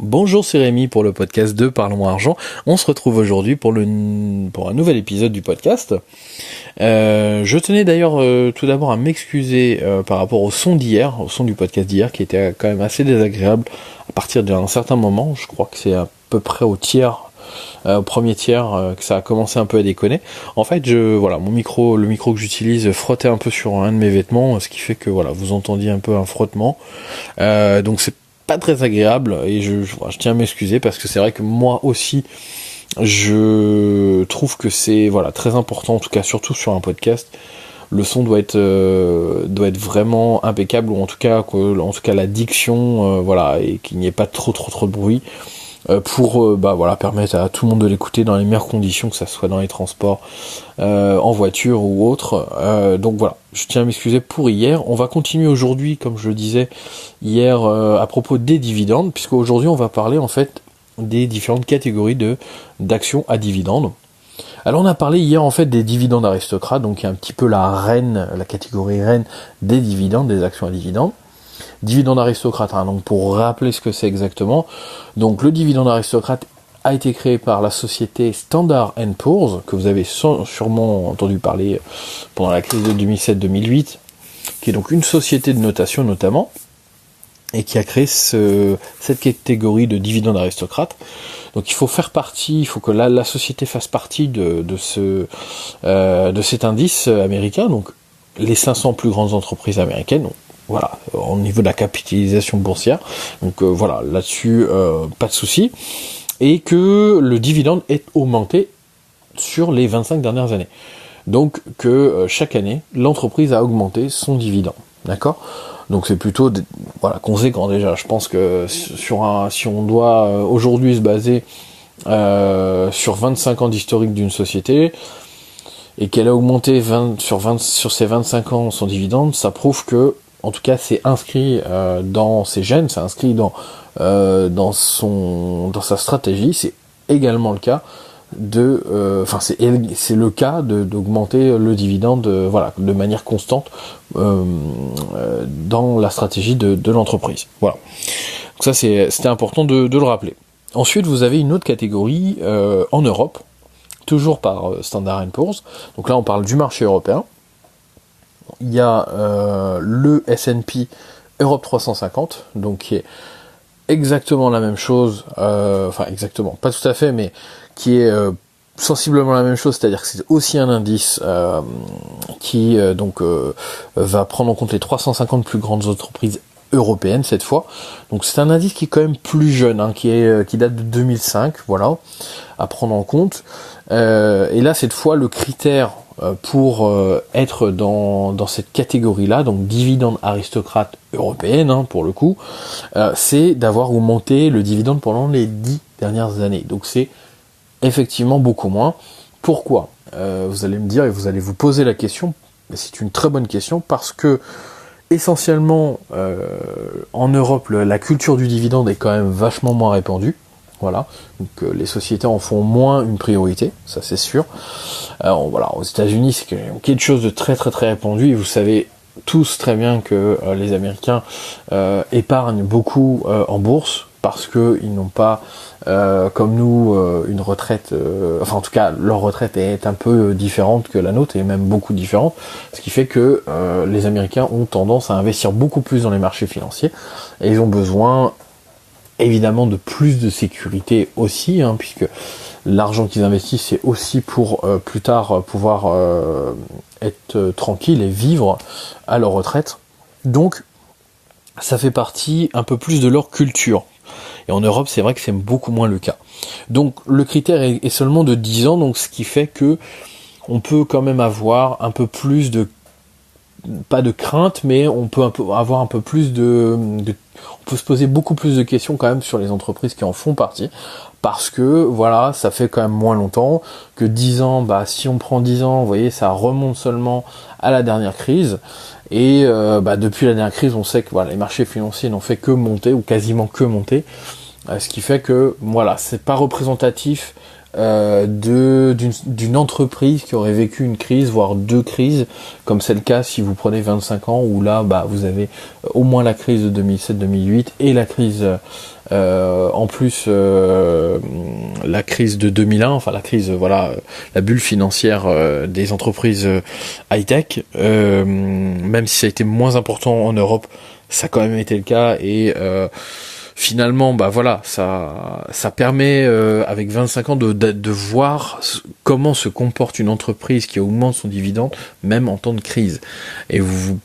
Bonjour, c'est Rémi pour le podcast de Parlons Argent. On se retrouve aujourd'hui pour un nouvel épisode du podcast. Je tenais d'ailleurs tout d'abord à m'excuser par rapport au son d'hier, au son du podcast d'hier qui était quand même assez désagréable à partir d'un certain moment. Je crois que c'est à peu près au premier tiers que ça a commencé un peu à déconner. En fait, le micro que j'utilise frottait un peu sur un de mes vêtements, ce qui fait que vous entendiez un peu un frottement. Donc c'est pas très agréable et je tiens à m'excuser parce que c'est vrai que moi aussi je trouve que c'est très important, en tout cas surtout sur un podcast. Le son doit être vraiment impeccable, ou en tout cas la diction et qu'il n'y ait pas trop de bruit pour permettre à tout le monde de l'écouter dans les meilleures conditions, que ça soit dans les transports, en voiture ou autre. Donc voilà, je tiens à m'excuser pour hier. On va continuer aujourd'hui, comme je le disais hier, à propos des dividendes, puisque aujourd'hui on va parler en fait des différentes catégories d'actions à dividendes. Alors on a parlé hier en fait des dividendes aristocrates, donc il y a un petit peu la catégorie reine des dividendes, des actions à dividendes. Dividende aristocrate, donc pour rappeler ce que c'est exactement, donc le dividende aristocrate a été créé par la société Standard & Poor's, que vous avez sûrement entendu parler pendant la crise de 2007-2008, qui est donc une société de notation notamment, et qui a créé cette catégorie de dividende aristocrate. Donc il faut que la société fasse partie de cet indice américain, donc les 500 plus grandes entreprises américaines. Donc, au niveau de la capitalisation boursière. Donc là-dessus, pas de souci. Et que le dividende est augmenté sur les 25 dernières années. Donc que chaque année, l'entreprise a augmenté son dividende. D'accord ? Donc c'est plutôt conséquent déjà. Je pense que si on doit aujourd'hui se baser sur 25 ans d'historique d'une société, et qu'elle a augmenté sur ces 25 ans son dividende, ça prouve que, en tout cas, c'est inscrit dans ses gènes, c'est inscrit dans sa stratégie. C'est également le cas c'est le cas d'augmenter le dividende de manière constante dans la stratégie de l'entreprise. Voilà. Donc ça c'était important de le rappeler. Ensuite, vous avez une autre catégorie en Europe, toujours par Standard & Poor's. Donc là, on parle du marché européen. Il y a le S&P Europe 350, donc qui est exactement la même chose, exactement, pas tout à fait, mais qui est sensiblement la même chose, c'est-à-dire que c'est aussi un indice qui va prendre en compte les 350 plus grandes entreprises européennes cette fois. Donc c'est un indice qui est quand même plus jeune, qui date de 2005, à prendre en compte. Et là, cette fois, le critère pour être dans cette catégorie-là, donc dividende aristocrate européenne, pour le coup, c'est d'avoir augmenté le dividende pendant les 10 dernières années. Donc c'est effectivement beaucoup moins. Pourquoi ? Vous allez me dire et vous allez vous poser la question, mais c'est une très bonne question, parce que essentiellement en Europe, la culture du dividende est quand même vachement moins répandue. Donc les sociétés en font moins une priorité, ça c'est sûr. Aux États-Unis, c'est quelque chose de très très très répandu, et vous savez tous très bien que les Américains épargnent beaucoup en bourse, parce qu'ils n'ont pas, comme nous, une retraite, en tout cas leur retraite est un peu différente que la nôtre, et même beaucoup différente, ce qui fait que les Américains ont tendance à investir beaucoup plus dans les marchés financiers, et ils ont besoin évidemment de plus de sécurité aussi, puisque l'argent qu'ils investissent, c'est aussi pour plus tard pouvoir être tranquille et vivre à leur retraite. Donc ça fait partie un peu plus de leur culture. Et en Europe, c'est vrai que c'est beaucoup moins le cas. Donc le critère est seulement de 10 ans, donc ce qui fait que on peut quand même avoir un peu plus pas de crainte, mais on peut avoir un peu plus on peut se poser beaucoup plus de questions quand même sur les entreprises qui en font partie, parce que ça fait quand même moins longtemps que 10 ans. Si on prend 10 ans, vous voyez, ça remonte seulement à la dernière crise, et depuis la dernière crise, on sait que les marchés financiers n'ont fait que monter, ou quasiment que monter, ce qui fait que c'est pas représentatif d'une entreprise qui aurait vécu une crise, voire deux crises, comme c'est le cas si vous prenez 25 ans, où là vous avez au moins la crise de 2007-2008 et la crise en plus la crise de 2001, enfin la crise la bulle financière des entreprises high-tech, même si ça a été moins important en Europe, ça a quand même été le cas, et finalement, ça permet avec 25 ans de voir comment se comporte une entreprise qui augmente son dividende, même en temps de crise. Et vous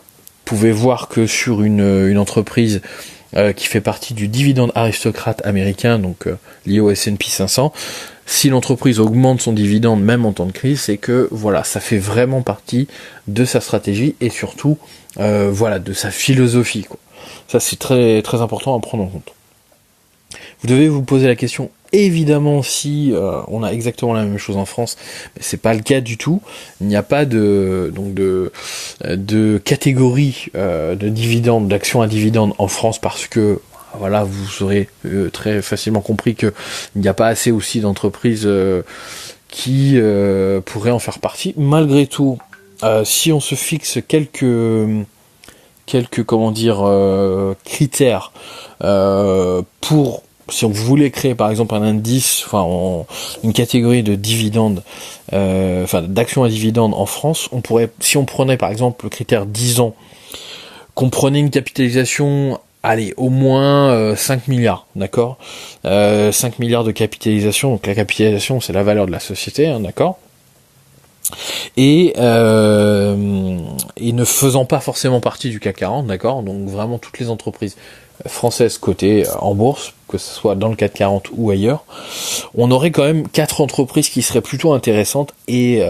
pouvez voir que sur une entreprise qui fait partie du dividende aristocrate américain, donc lié au S&P 500, si l'entreprise augmente son dividende même en temps de crise, c'est que ça fait vraiment partie de sa stratégie et surtout de sa philosophie, quoi. Ça, c'est très très important à prendre en compte. Vous devez vous poser la question, évidemment, si on a exactement la même chose en France, mais c'est pas le cas du tout. Il n'y a pas de catégorie de dividendes, d'actions à dividendes en France, parce que vous aurez très facilement compris que il n'y a pas assez aussi d'entreprises qui pourraient en faire partie. Malgré tout, si on se fixe quelques critères pour, si on voulait créer par exemple un indice, une catégorie de dividendes, d'actions à dividendes en France, on pourrait, si on prenait par exemple le critère 10 ans, qu'on prenait une capitalisation, au moins 5 milliards, d'accord, 5 milliards de capitalisation, donc la capitalisation c'est la valeur de la société, hein, d'accord, et ne faisant pas forcément partie du CAC 40, d'accord, donc vraiment toutes les entreprises françaises cotées en bourse, que ce soit dans le CAC 40 ou ailleurs, on aurait quand même 4 entreprises qui seraient plutôt intéressantes et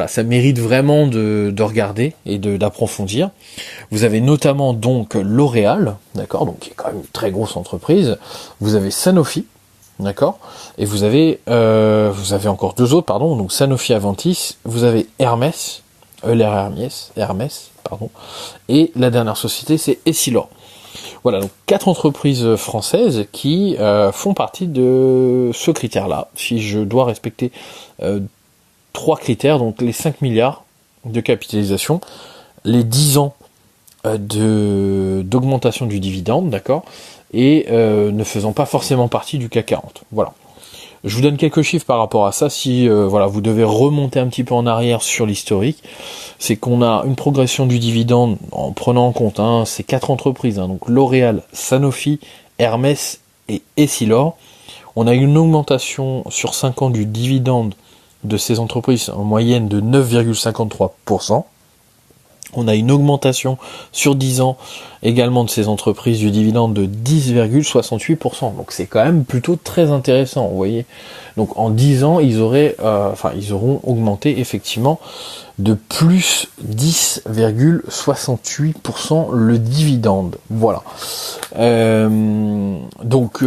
ça mérite vraiment de regarder et d'approfondir. Vous avez notamment donc L'Oréal, d'accord, donc qui est quand même une très grosse entreprise. Vous avez Sanofi, d'accord, et vous avez encore deux autres, pardon, donc Sanofi Aventis, vous avez Hermès, et la dernière société c'est Essilor. Voilà, donc 4 entreprises françaises qui font partie de ce critère-là. Si je dois respecter 3 critères, donc les 5 milliards de capitalisation, les 10 ans d'augmentation du dividende, d'accord, et ne faisant pas forcément partie du CAC 40. Voilà. Je vous donne quelques chiffres par rapport à ça, si vous devez remonter un petit peu en arrière sur l'historique, c'est qu'on a une progression du dividende en prenant en compte ces 4 entreprises, donc L'Oréal, Sanofi, Hermès et Essilor. On a une augmentation sur 5 ans du dividende de ces entreprises en moyenne de 9,53%. On a une augmentation sur 10 ans également de ces entreprises du dividende de 10,68%. Donc c'est quand même plutôt très intéressant, vous voyez. Donc en 10 ans, ils auront augmenté effectivement de plus 10,68% le dividende. Voilà. Donc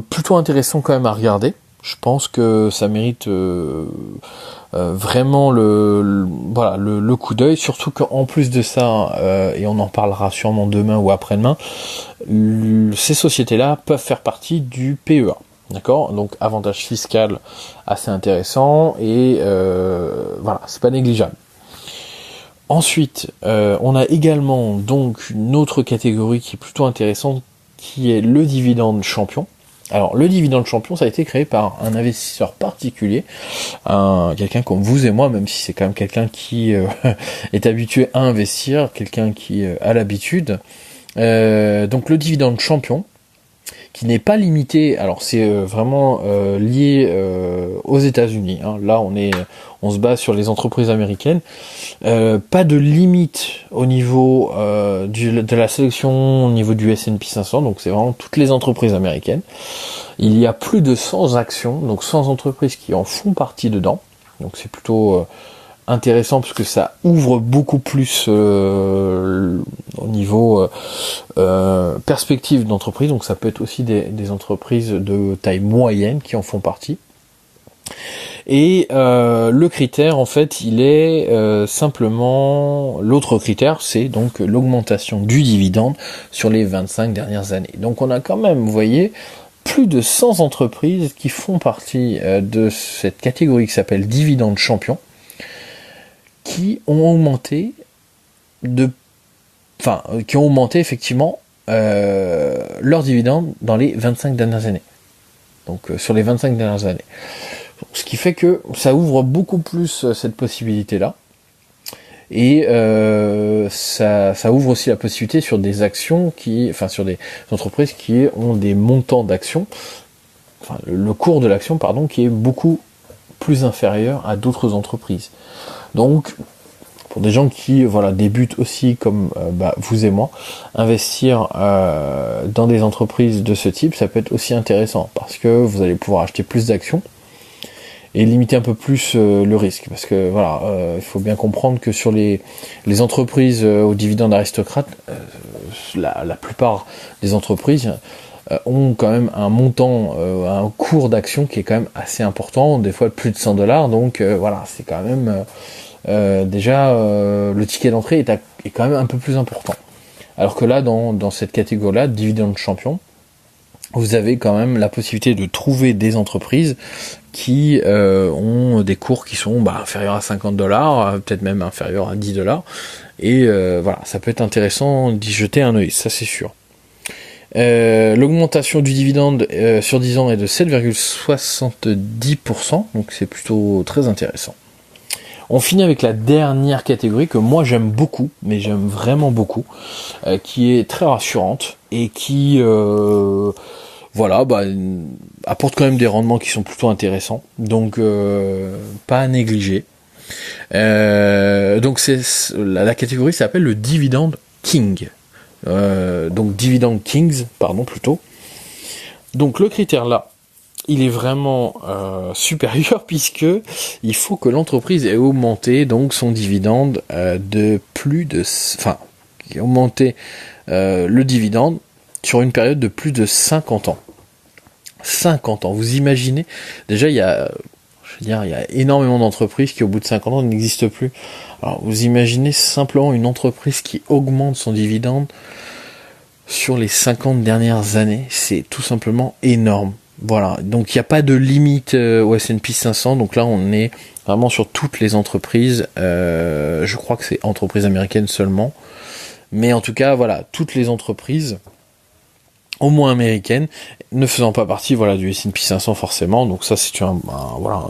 plutôt intéressant quand même à regarder. Je pense que ça mérite vraiment le coup d'œil, surtout qu'en plus de ça, et on en parlera sûrement demain ou après-demain, ces sociétés-là peuvent faire partie du PEA, d'accord, donc avantage fiscal assez intéressant, et c'est pas négligeable. Ensuite, on a également donc une autre catégorie qui est plutôt intéressante, qui est le dividende champion. Alors, le dividende champion, ça a été créé par un investisseur particulier, quelqu'un comme vous et moi, même si c'est quand même quelqu'un qui est habitué à investir, quelqu'un qui a l'habitude. Donc, le dividende champion, qui n'est pas limité, alors c'est vraiment lié aux États-Unis. Hein. Là, on se base sur les entreprises américaines. Pas de limite au niveau de la sélection, au niveau du S&P 500, donc c'est vraiment toutes les entreprises américaines. Il y a plus de 100 actions, donc 100 entreprises qui en font partie dedans. Donc c'est plutôt intéressant parce que ça ouvre beaucoup plus au niveau perspective d'entreprise. Donc ça peut être aussi des entreprises de taille moyenne qui en font partie. Et le critère, en fait, il est simplement... L'autre critère, c'est donc l'augmentation du dividende sur les 25 dernières années. Donc on a quand même, vous voyez, plus de 100 entreprises qui font partie de cette catégorie qui s'appelle dividende champion, qui ont augmenté effectivement leurs dividendes dans les 25 dernières années. Donc sur les 25 dernières années. Ce qui fait que ça ouvre beaucoup plus cette possibilité-là. Et ça ouvre aussi la possibilité sur des actions sur des entreprises qui ont des montants d'actions, le cours de l'action, qui est beaucoup plus inférieur à d'autres entreprises. Donc, pour des gens qui débutent aussi comme vous et moi, investir dans des entreprises de ce type, ça peut être aussi intéressant parce que vous allez pouvoir acheter plus d'actions et limiter un peu plus le risque, parce que il faut bien comprendre que sur les entreprises aux dividendes aristocrates, la plupart des entreprises ont quand même un montant, un cours d'action qui est quand même assez important, des fois plus de $100, donc c'est quand même déjà le ticket d'entrée est quand même un peu plus important. Alors que là, dans cette catégorie-là, dividende champion, vous avez quand même la possibilité de trouver des entreprises qui ont des cours qui sont inférieurs à $50, peut-être même inférieurs à $10, et ça peut être intéressant d'y jeter un œil, ça c'est sûr. L'augmentation du dividende sur 10 ans est de 7,70%, donc c'est plutôt très intéressant. On finit avec la dernière catégorie que moi j'aime beaucoup, mais j'aime vraiment beaucoup, qui est très rassurante et qui apporte quand même des rendements qui sont plutôt intéressants, donc pas à négliger. Donc la catégorie s'appelle le Dividend King. Donc Dividend Kings, plutôt. Donc le critère là, il est vraiment supérieur, puisque il faut que l'entreprise ait augmenté donc son dividende ait augmenté le dividende sur une période de plus de 50 ans. 50 ans, vous imaginez, déjà il y a énormément d'entreprises qui au bout de 50 ans n'existent plus. Alors vous imaginez simplement une entreprise qui augmente son dividende sur les 50 dernières années, c'est tout simplement énorme. Voilà, donc il n'y a pas de limite au S&P 500, donc là on est vraiment sur toutes les entreprises, je crois que c'est entreprises américaines seulement, mais en tout cas toutes les entreprises, au moins américaines, ne faisant pas partie du S&P 500 forcément, donc ça c'est un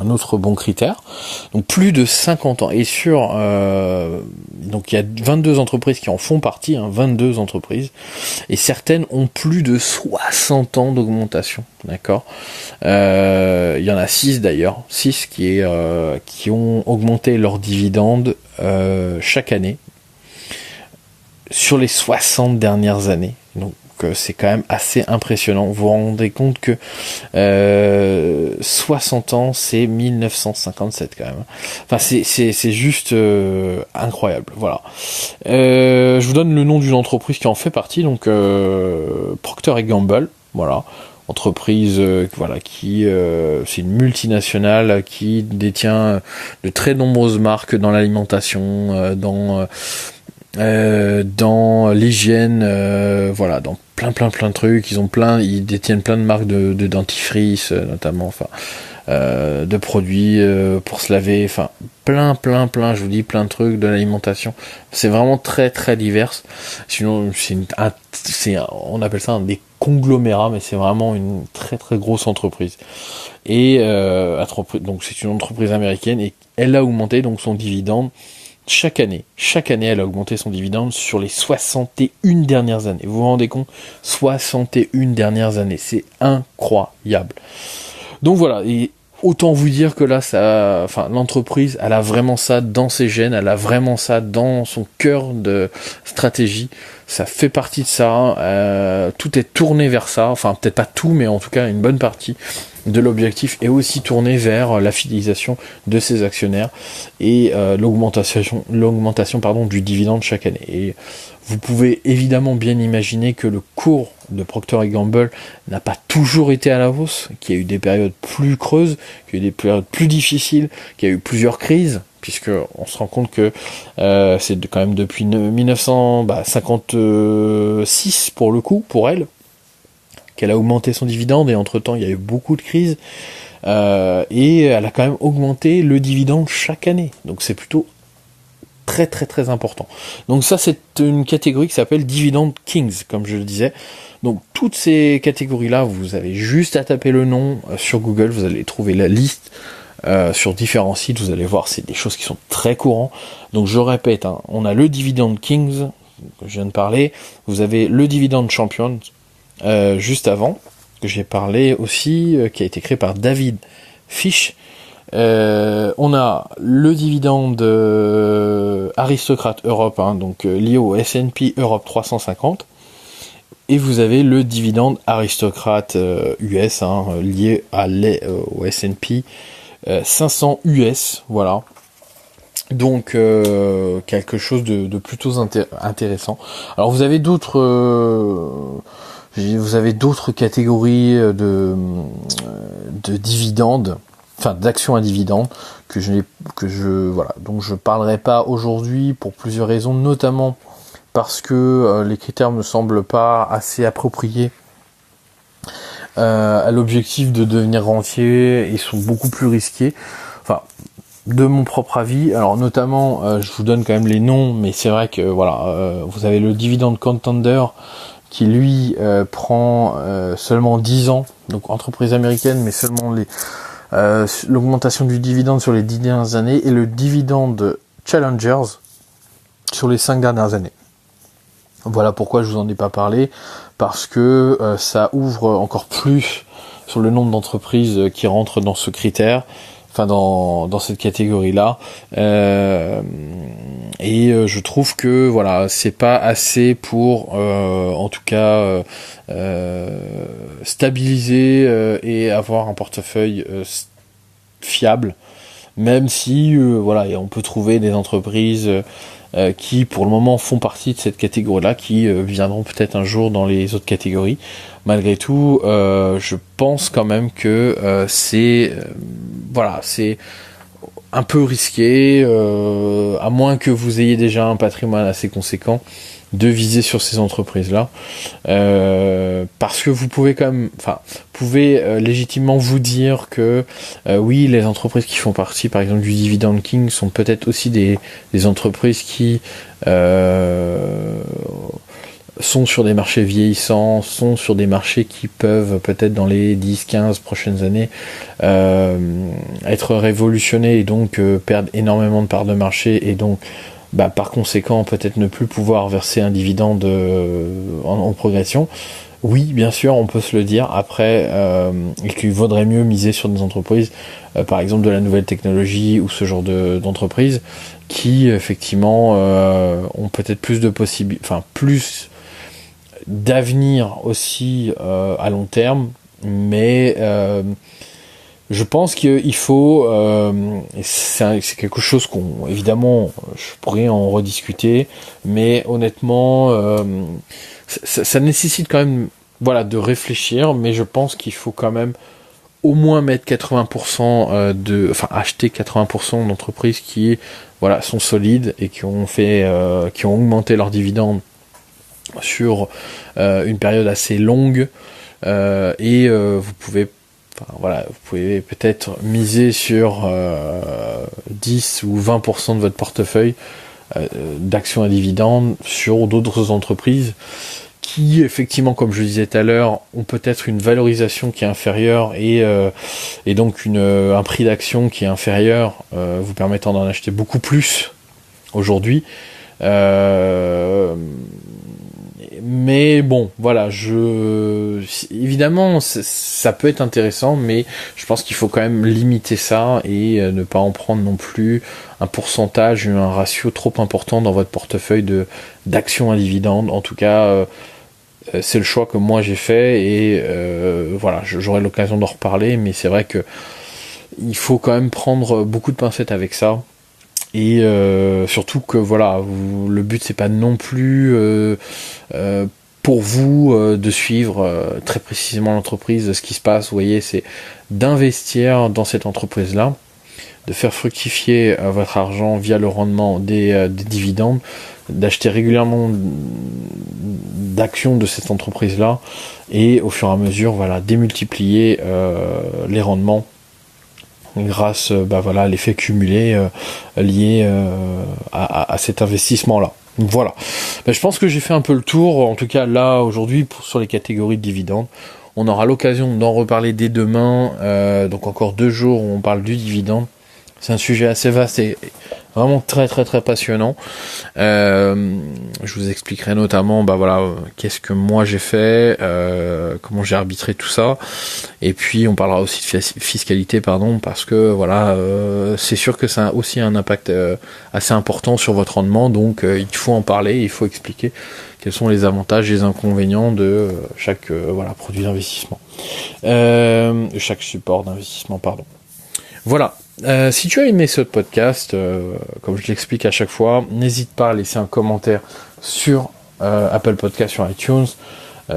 autre bon critère. Donc plus de 50 ans, et donc il y a 22 entreprises qui en font partie, 22 entreprises, et certaines ont plus de 60 ans d'augmentation, d'accord. Il y en a 6 d'ailleurs, 6 qui ont augmenté leurs dividendes chaque année sur les 60 dernières années, donc c'est quand même assez impressionnant. Vous vous rendez compte que 60 ans, c'est 1957 quand même. Enfin, c'est juste incroyable. Voilà. Je vous donne le nom d'une entreprise qui en fait partie, donc Procter & Gamble. Voilà. Entreprise qui c'est une multinationale qui détient de très nombreuses marques dans l'alimentation, dans l'hygiène, dans plein de trucs. Ils détiennent plein de marques de dentifrice notamment, de produits pour se laver, plein, je vous dis, plein de trucs de l'alimentation. C'est vraiment très très divers. Sinon on appelle ça des conglomérats, mais c'est vraiment une très très grosse entreprise. Et donc c'est une entreprise américaine, et elle a augmenté donc son dividende chaque année, elle a augmenté son dividende sur les 61 dernières années. Vous vous rendez compte ? 61 dernières années, c'est incroyable. Donc voilà, et autant vous dire que là, l'entreprise, elle a vraiment ça dans ses gènes, elle a vraiment ça dans son cœur de stratégie. Ça fait partie de ça, tout est tourné vers ça, enfin peut-être pas tout, mais en tout cas une bonne partie de l'objectif est aussi tourné vers la fidélisation de ses actionnaires et l'augmentation du dividende chaque année. Et vous pouvez évidemment bien imaginer que le cours de Procter & Gamble n'a pas toujours été à la hausse, qu'il y a eu des périodes plus creuses, qu'il y a eu des périodes plus difficiles, qu'il y a eu plusieurs crises, puisque on se rend compte que c'est quand même depuis 1956 pour le coup, pour elle. qu'elle a augmenté son dividende, et entre-temps, il y a eu beaucoup de crises, et elle a quand même augmenté le dividende chaque année. Donc c'est plutôt très très très important. Donc ça, c'est une catégorie qui s'appelle Dividend Kings, comme je le disais. Donc toutes ces catégories-là, vous avez juste à taper le nom sur Google, vous allez trouver la liste sur différents sites, vous allez voir, c'est des choses qui sont très courantes. Donc je répète, hein, on a le Dividend Kings, que je viens de parler, vous avez le Dividend Champions, juste avant, que j'ai parlé aussi, qui a été créé par David Fish. On a le dividende aristocrate Europe, hein, donc lié au S&P Europe 350, et vous avez le dividende aristocrate US, hein, lié au S&P 500 US, voilà. Donc quelque chose de plutôt intéressant. Alors vous avez d'autres catégories de dividendes, enfin d'actions à dividendes donc je parlerai pas aujourd'hui pour plusieurs raisons, notamment parce que les critères me semblent pas assez appropriés à l'objectif de devenir rentier, ils sont beaucoup plus risqués. Enfin, de mon propre avis, alors notamment, je vous donne quand même les noms, mais c'est vrai que vous avez le Dividend Contender qui lui prend seulement 10 ans, donc entreprise américaine, mais seulement l'augmentation du dividende sur les 10 dernières années, et le Dividend Challengers sur les 5 dernières années. Voilà pourquoi je vous en ai pas parlé, parce que ça ouvre encore plus sur le nombre d'entreprises qui rentrent dans ce critère, enfin dans cette catégorie-là. Je trouve que voilà, c'est pas assez pour en tout cas stabiliser et avoir un portefeuille fiable, même si on peut trouver des entreprises qui pour le moment font partie de cette catégorie-là, qui viendront peut-être un jour dans les autres catégories. Malgré tout, je pense quand même que c'est un peu risqué, à moins que vous ayez déjà un patrimoine assez conséquent, de viser sur ces entreprises-là, parce que vous pouvez légitimement vous dire que oui, les entreprises qui font partie, par exemple, du Dividend King, sont peut-être aussi des entreprises qui sont sur des marchés vieillissants, sont sur des marchés qui peuvent peut-être dans les 10-15 prochaines années être révolutionnés et donc perdre énormément de parts de marché, et donc par conséquent peut-être ne plus pouvoir verser un dividende en progression. Oui, bien sûr, on peut se le dire. Après, et qu'il vaudrait mieux miser sur des entreprises, par exemple de la nouvelle technologie ou ce genre d'entreprises, qui effectivement ont peut-être plus de plus d'avenir aussi à long terme, mais je pense qu'il faut, c'est quelque chose évidemment, je pourrais en rediscuter, mais honnêtement, ça nécessite quand même, de réfléchir, mais je pense qu'il faut quand même au moins mettre 80% acheter 80% d'entreprises qui, sont solides et qui ont augmenté leurs dividendes sur une période assez longue, et vous pouvez peut-être miser sur 10 ou 20% de votre portefeuille d'actions à dividendes sur d'autres entreprises qui, effectivement, comme je le disais tout à l'heure, ont peut-être une valorisation qui est inférieure et donc un prix d'action qui est inférieur, vous permettant d'en acheter beaucoup plus aujourd'hui. Mais bon, évidemment, ça peut être intéressant, mais je pense qu'il faut quand même limiter ça et ne pas en prendre non plus un pourcentage, un ratio trop important dans votre portefeuille d'actions à dividendes. En tout cas, c'est le choix que moi j'ai fait, et j'aurai l'occasion d'en reparler, mais c'est vrai que il faut quand même prendre beaucoup de pincettes avec ça. Et surtout que le but c'est pas non plus pour vous de suivre très précisément l'entreprise, ce qui se passe. Vous voyez, c'est d'investir dans cette entreprise là, de faire fructifier votre argent via le rendement des dividendes, d'acheter régulièrement d'actions de cette entreprise-là, et au fur et à mesure, voilà, démultiplier les rendements grâce à l'effet cumulé lié à cet investissement-là. Voilà. Je pense que j'ai fait un peu le tour, en tout cas là, aujourd'hui, sur les catégories de dividendes. On aura l'occasion d'en reparler dès demain, donc encore 2 jours où on parle du dividende. C'est un sujet assez vaste et vraiment très très très passionnant. Je vous expliquerai notamment qu'est-ce que moi j'ai fait, comment j'ai arbitré tout ça, et puis on parlera aussi de fiscalité, parce que c'est sûr que ça a aussi un impact assez important sur votre rendement, donc il faut en parler, il faut expliquer quels sont les avantages et les inconvénients de chaque produit d'investissement, chaque support d'investissement, Voilà. Si tu as aimé ce podcast, comme je l'explique à chaque fois, n'hésite pas à laisser un commentaire sur Apple Podcast, sur iTunes.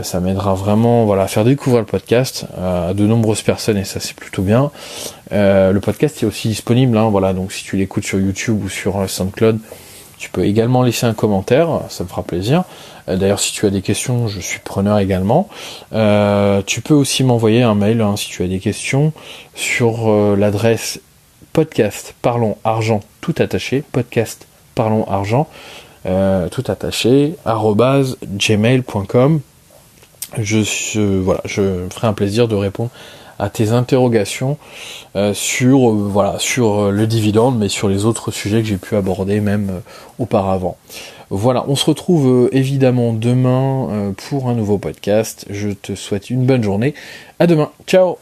Ça m'aidera vraiment à faire découvrir le podcast à de nombreuses personnes, et ça c'est plutôt bien. Le podcast est aussi disponible, donc si tu l'écoutes sur YouTube ou sur SoundCloud, tu peux également laisser un commentaire, ça me fera plaisir. D'ailleurs, si tu as des questions, je suis preneur également. Tu peux aussi m'envoyer un mail si tu as des questions sur l'adresse podcast parlons argent tout attaché, podcast parlons argent tout attaché @gmail.com. Je me ferai un plaisir de répondre à tes interrogations sur le dividende, mais sur les autres sujets que j'ai pu aborder même auparavant. Voilà, on se retrouve évidemment demain pour un nouveau podcast. Je te souhaite une bonne journée. À demain. Ciao.